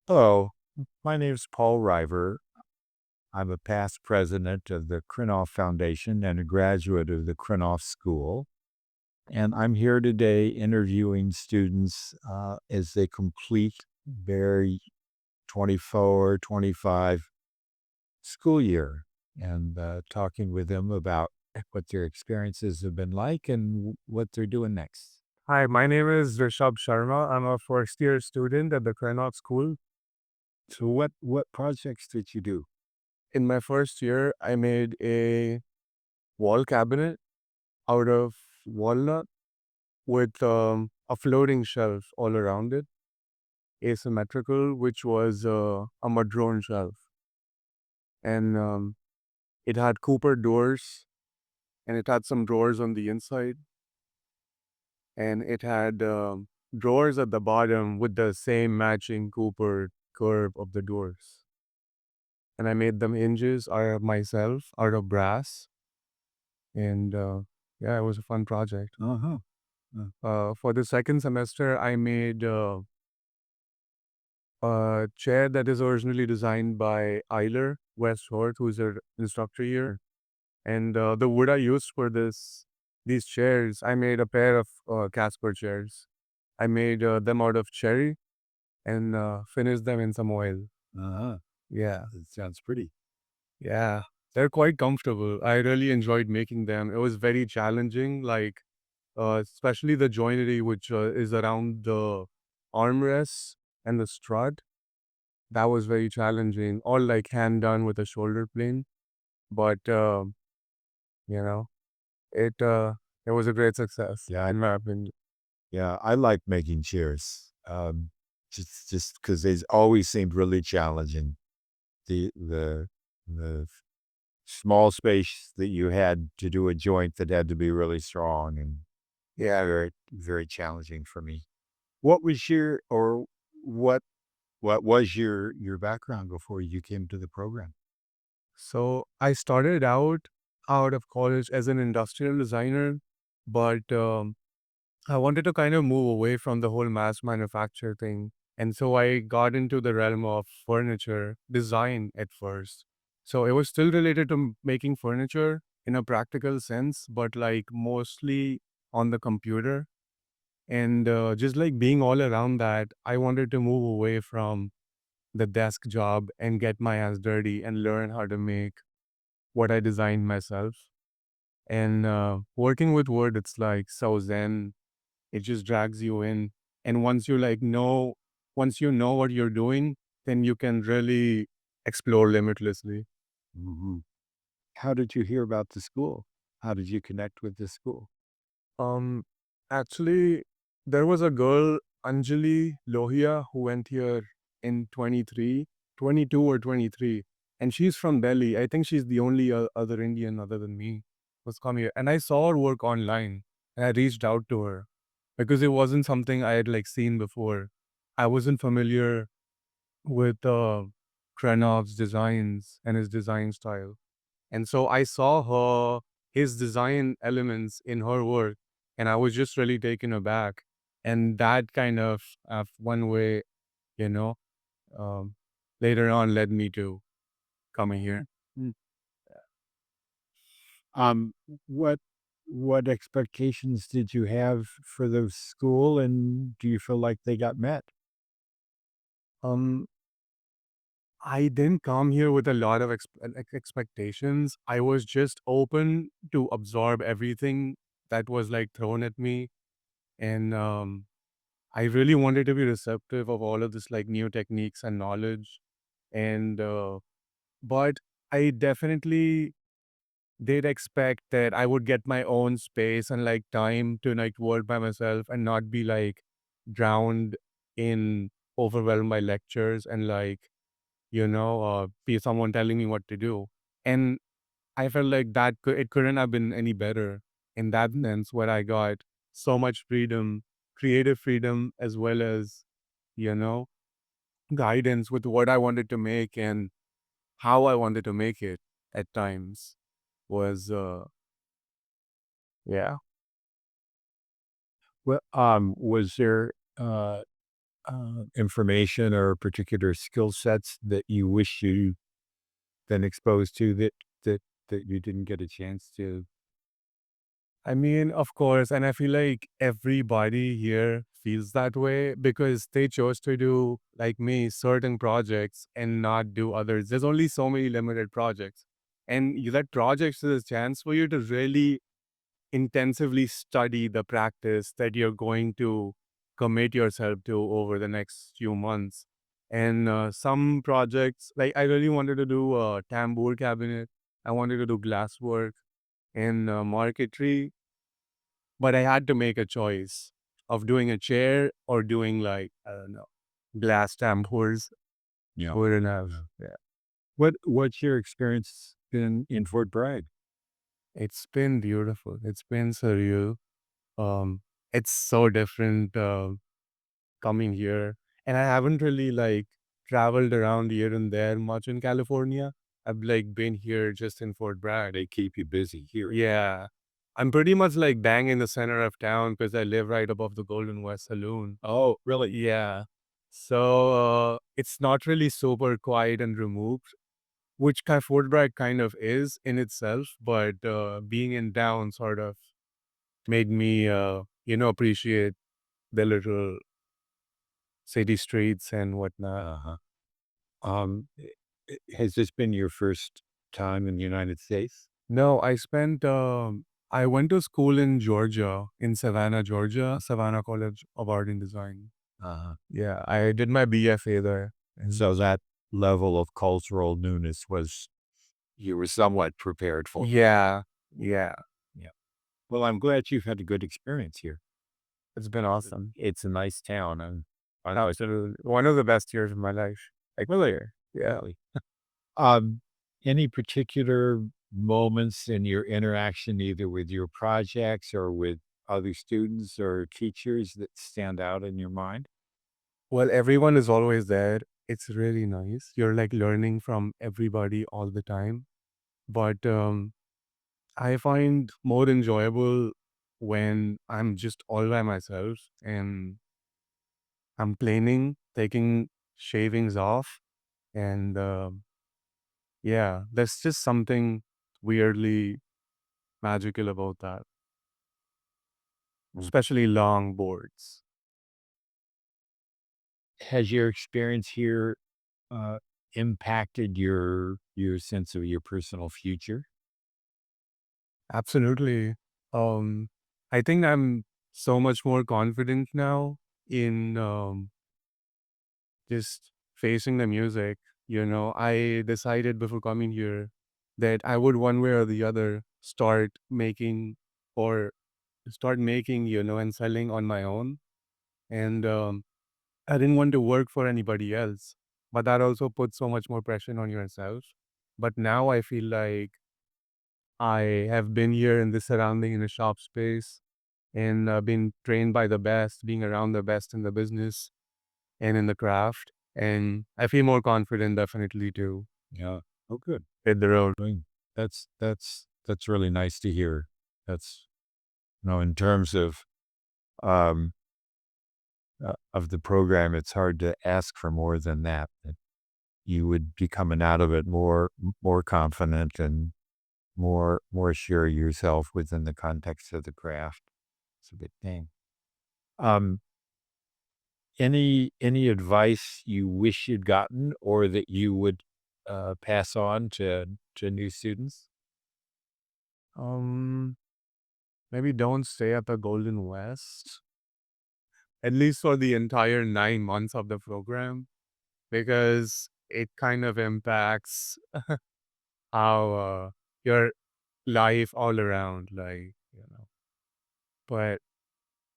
Hello, my name is Paul River. I'm a past president of the Krenov Foundation and a graduate of the Krenov School. And I'm here today interviewing students as they complete their 24, 25 school year and talking with them about what their experiences have been like and what they're doing next. Hi, my name is Rishabh Sharma. I'm a first year student at the Krenov School. So, what projects did you do? In my first year, I made a wall cabinet out of walnut with a floating shelf all around it, asymmetrical, which was a madrone shelf. And it had Cooper doors and it had some drawers on the inside. And it had drawers at the bottom with the same matching Cooper curve of the doors. And I made them hinges out of myself, out of brass. And yeah, it was a fun project. Uh huh. For the second semester, I made a chair that is originally designed by Eiler Westworth, who's an instructor here. And the wood I used for these chairs, I made a pair of Casper chairs. I made them out of cherry and finished them in some oil. Uh huh. Yeah. It sounds pretty. Yeah, they're quite comfortable. I really enjoyed making them. It was very challenging, like especially the joinery, which is around the armrests and the strut. That was very challenging. All like hand done with a shoulder plane, but you know, it it was a great success Yeah, in my opinion. yeah, I like making cheers, just because they always seemed really challenging. The small space that you had to do a joint that had to be really strong and yeah, very very challenging for me. What was your or what what was your background before you came to the program? So I started out of college as an industrial designer, but I wanted to kind of move away from the whole mass manufacture thing. And so I got into the realm of furniture design at first. So it was still related to making furniture in a practical sense, but like mostly on the computer. And just like being all around that, I wanted to move away from the desk job and get my hands dirty and learn how to make what I designed myself. And working with wood, it's like so zen. It just drags you in. And once you know what you're doing, then you can really explore limitlessly. Mhm. How did you hear about the school? How did you connect with the school? Um, Actually, there was a girl, Anjali Lohia, who went here in 22 or 23. And she's from Delhi. I think she's the only other Indian other than me who's come here. And I saw her work online and I reached out to her because it wasn't something I had like seen before. I wasn't familiar with Krenov's designs and his design style. And so I saw his design elements in her work, and I was just really taken aback. And that kind of one way, you know, um, later on led me to coming here. Mm. Um, what what expectations did you have for the school, and do you feel like they got met? Um, I didn't come here with a lot of expectations. I was just open to absorb everything that was like thrown at me, and I really wanted to be receptive of all of this like new techniques and knowledge. And but I definitely did expect that I would get my own space and like time to like work by myself and not be like drowned in overwhelmed by lectures and like be someone telling me what to do. And I felt like it couldn't have been any better in that sense where I got so much freedom, creative freedom, as well as you know guidance with what I wanted to make and how I wanted to make it at times was yeah. Well, was there, uh information or particular skill sets that you wish you been exposed to that that you didn't get a chance to? I mean, of course, and I feel like everybody here feels that way because they chose to do, like me, certain projects and not do others. There's only so many limited projects. And that projects is a chance for you to really intensively study the practice that you're going to commit yourself to over the next few months. And some projects, like I really wanted to do a tambour cabinet, I wanted to do glasswork and marquetry, but I had to make a choice of doing a chair or doing like, I don't know, glass tambours. Yeah. Wouldn't have. Yeah. Yeah. What's your experience been in Fort Bragg? It's been beautiful. It's been surreal. Um, it's so different coming here. And I haven't really like traveled around here and there much in California. I've like been here just in Fort Bragg. They keep you busy here. Yeah. I'm pretty much like bang in the center of town because I live right above the Golden West Saloon. Oh, really? Yeah. So it's not really super quiet and removed, which Fort Bragg kind of is in itself, but being in town sort of made me, appreciate the little city streets and whatnot. Uh-huh. Has this been your first time in the United States? No, I went to school in Georgia, in Savannah, Georgia, Savannah College of Art and Design. Uh-huh. Yeah, I did my BFA there. So that level of cultural newness was you were somewhat prepared for. Yeah, yeah, Yeah. Well, I'm glad you've had a good experience here. it's been awesome. It's a nice town, and I know it's Absolutely. One of the best years of my life. Like, really, yeah. really. Um, any particular moments in your interaction, either with your projects or with other students or teachers that stand out in your mind? Well, everyone is always there. It's really nice. You're like learning from everybody all the time. But I find more enjoyable when I'm just all by myself and I'm planing, taking shavings off. And yeah, there's just something weirdly magical about that, Mm. especially long boards. Has your experience here uh, impacted your sense of your personal future? Absolutely. Um, I think I'm so much more confident now in just facing the music. I decided before coming here that I would one way or the other or start making, and selling on my own. And I didn't want to work for anybody else, but that also puts so much more pressure on yourself. But now I feel like I have been here in this surrounding in a shop space and been trained by the best, being around the best in the business and in the craft. And I feel more confident definitely to Yeah. Oh, good. hit the road. Doing that's really nice to hear. That's in terms um of the program, it's hard to ask for more than that. That you would be coming out of it more confident and more sure of yourself within the context of the craft. It's a good thing. Um, any advice you wish you'd gotten or that you would pass on to new students? Um, Maybe don't stay at the Golden West, at least for the entire 9 months of the program, because it kind of impacts how your life all around, But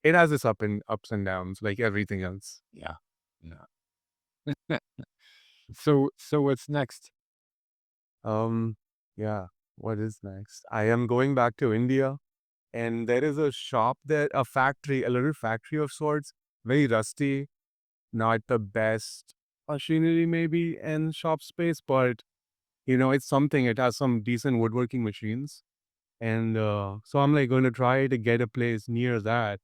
it has its ups and downs, like everything else. Yeah. Yeah. So what's next? Um, yeah. What is next? I am going back to India, and there is a shop there, a factory, a little factory of sorts, very rusty, not the best machinery maybe and shop space, but it's something. It has some decent woodworking machines, and so I'm like going to try to get a place near that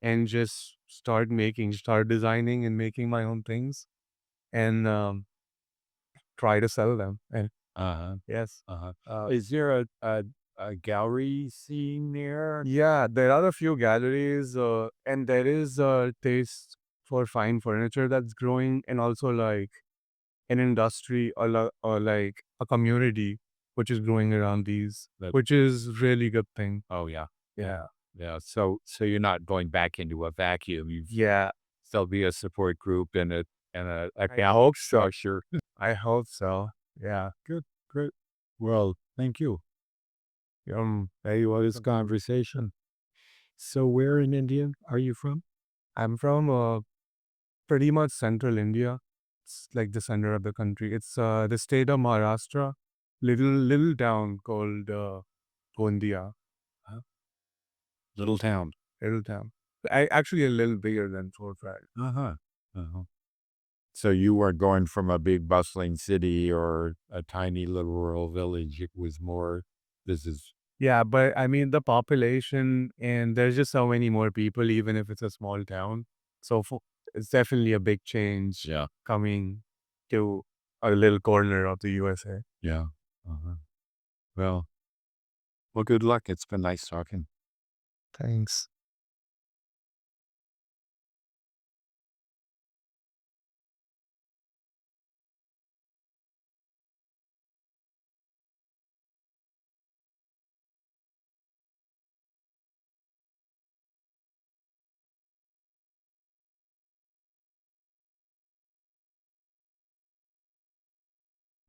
and just start designing and making my own things and try to sell them. And Uh-huh. yes, Uh-huh. uh, Is there a gallery scene there? yeah, there are a few galleries, and there is a taste for fine furniture that's growing, and also like an industry or like a community which is growing around these, That which is really good thing. Oh, yeah. Yeah. Yeah. Yeah. So you're not going back into a vacuum. You've Yeah, There'll be a support group and a I hope so. structure. I hope so. Yeah. Good. Great. Well, thank you. Very For this welcome. conversation. So where in India are you from? I'm from pretty much central India. It's like the center of the country. It's the state of Maharashtra, little town called Gondia. Huh? Little town. Little town. Actually a little bigger than Fort Bragg. Uh-huh. Uh-huh. So you weren't going from a big bustling city or a tiny little rural village. It was more, this is, Yeah, but I mean the population and there's just so many more people, even if it's a small town. So it's definitely a big change yeah, coming to a little corner of the USA. yeah. Uh-huh. Well, well, good luck. It's been nice talking. Thanks.